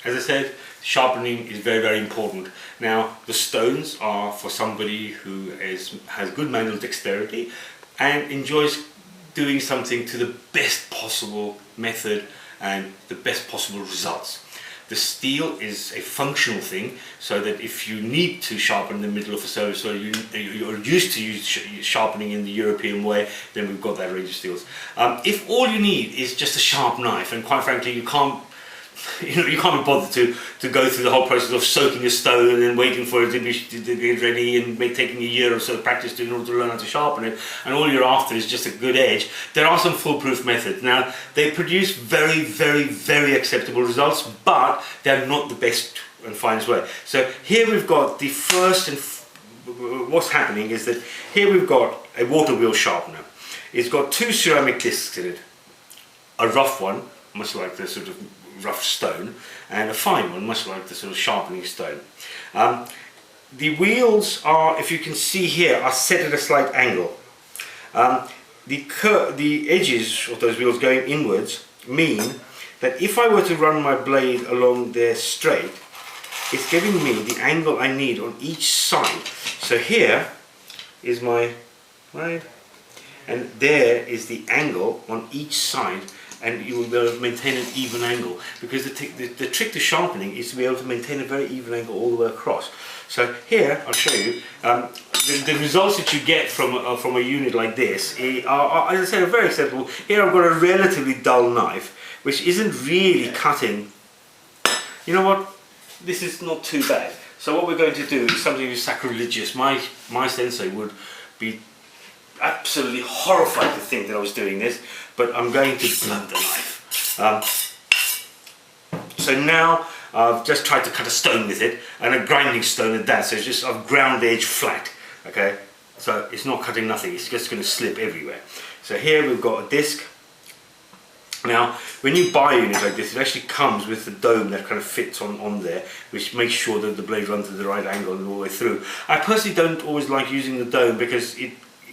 as I said, sharpening is very, very important. Now, the stones are for somebody who has good manual dexterity and enjoys doing something to the best possible method and the best possible results. The steel is a functional thing, so that if you need to sharpen in the middle of a surface, or you're used to sharpening in the European way, then we've got that range of steels. If all you need is just a sharp knife, and quite frankly you can't be bothered to go through the whole process of soaking a stone and then waiting for it to get ready and taking a year or so of practice in order to learn how to sharpen it, and all you're after is just a good edge, there are some foolproof methods. Now, they produce very, very, very acceptable results, but they're not the best and finest way. So here we've got the first, and what's happening is that here we've got a water wheel sharpener. It's got two ceramic discs in it, a rough one, much like the sort of rough stone, and a fine one, much like the sort of sharpening stone. The wheels are, if you can see here, are set at a slight angle. The edges of those wheels going inwards mean that if I were to run my blade along there straight, it's giving me the angle I need on each side. So here is my right, and there is the angle on each side, and you will be able to maintain an even angle, because the trick to sharpening is to be able to maintain a very even angle all the way across. So here, I'll show you, the results that you get from a unit like this are, as I said, are very acceptable. Here I've got a relatively dull knife, which isn't really cutting. You know what? This is not too bad. So what we're going to do is something sacrilegious. My sensei would be absolutely horrified to think that I was doing this, but I'm going to blunt the knife. So now I've just tried to cut a stone with it, and a grinding stone at that, so it's just a ground edge flat, okay? So it's not cutting nothing, it's just going to slip everywhere. So here we've got a disc. Now, when you buy a unit like this, it actually comes with the dome that kind of fits on there, which makes sure that the blade runs at the right angle all the way through. I personally don't always like using the dome, because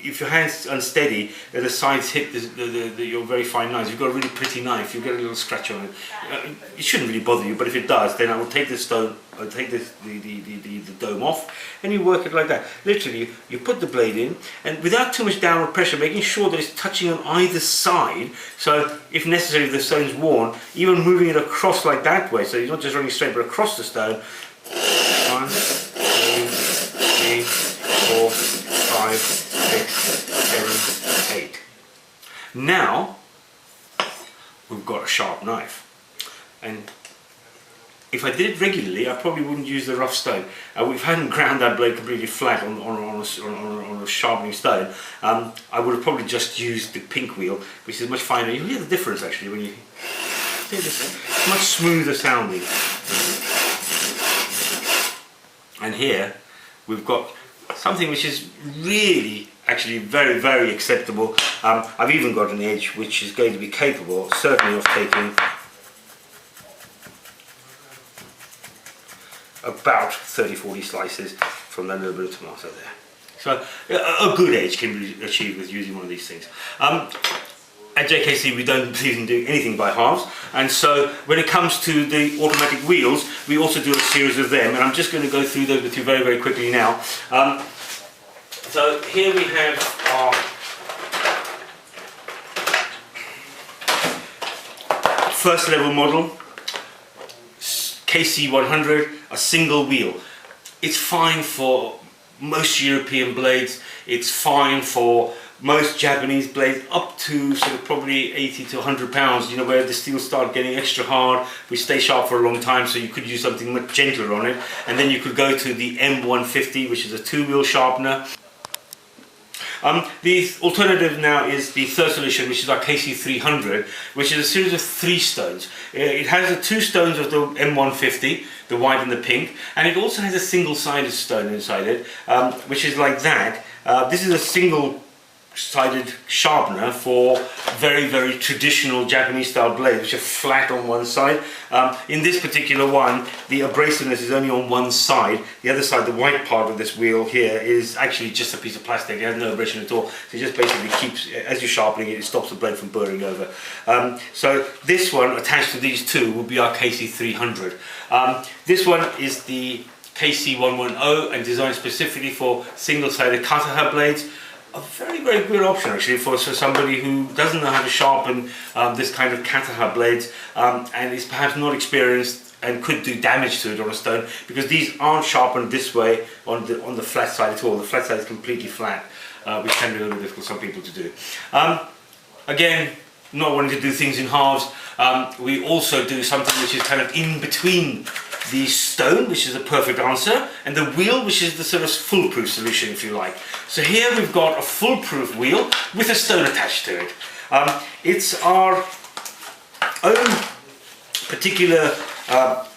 if your hand's unsteady, the sides hit your very fine knives. You've got a really pretty knife, you get a little scratch on it. It shouldn't really bother you, but if it does, then I will take the dome off, and you work it like that. Literally, you put the blade in, and without too much downward pressure, making sure that it's touching on either side, so if necessary, if the stone's worn, even moving it across like that way, so you're not just running straight but across the stone. 1, 2, 3, 4, 5, 6, 7, 8. Now we've got a sharp knife, and if I did it regularly, I probably wouldn't use the rough stone. If I hadn't ground that blade completely flat on a sharpening stone, I would have probably just used the pink wheel, which is much finer. You hear the difference actually when you hear this. It's much smoother sounding. And here we've got something which is really actually very, very acceptable. I've even got an edge which is going to be capable certainly of taking about 30-40 slices from that little bit of tomato there. So a good edge can be achieved with using one of these things. At JKC we don't believe in doing anything by halves, and so when it comes to the automatic wheels, we also do a series of them, and I'm just going to go through those with you very, very quickly now. So here we have our first level model, KC100, a single wheel. It's fine for most European blades, it's fine for most Japanese blades up to sort of probably 80 to 100 pounds, you know, where the steel start getting extra hard, we stay sharp for a long time, so you could use something much gentler on it. And then you could go to the M150, which is a 2-wheel sharpener. The alternative now is the third solution, which is our KC300, which is a series of 3 stones. It has the 2 stones of the M150, the white and the pink, and it also has a single-sided stone inside it, which is like that. This is a single sided sharpener for very, very traditional Japanese style blades, which are flat on one side. In this particular one, the abrasiveness is only on one side. The other side, the white part of this wheel here, is actually just a piece of plastic. It has no abrasion at all. So it just basically keeps, as you're sharpening it, it stops the blade from burring over. So this one, attached to these two, will be our KC300. This one is the KC110 and designed specifically for single-sided cutter blades. A very, very good option actually for somebody who doesn't know how to sharpen this kind of Kataha blades and is perhaps not experienced and could do damage to it on a stone, because these aren't sharpened this way on the flat side at all. The flat side is completely flat, which can be a little bit difficult for some people to do. Again, not wanting to do things in halves, we also do something which is kind of in between the stone, which is a perfect answer, and the wheel, which is the sort of foolproof solution, if you like. So here we've got a foolproof wheel with a stone attached to it. It's our own particular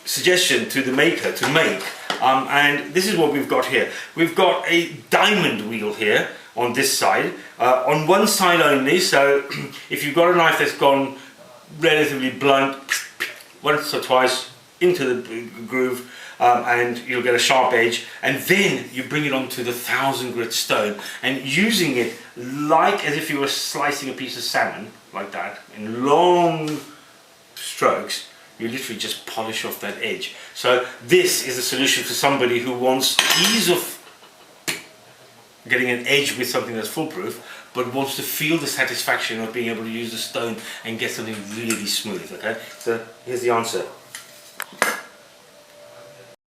suggestion to the maker to make, and this is what we've got here. We've got a diamond wheel here on this side, on one side only, so if you've got a knife that's gone relatively blunt, once or twice into the groove, and you'll get a sharp edge, and then you bring it onto the 1000 grit stone, and using it like as if you were slicing a piece of salmon, like that, in long strokes, you literally just polish off that edge. So this is a solution for somebody who wants ease of getting an edge with something that's foolproof, but wants to feel the satisfaction of being able to use the stone and get something really smooth. Okay, so here's the answer.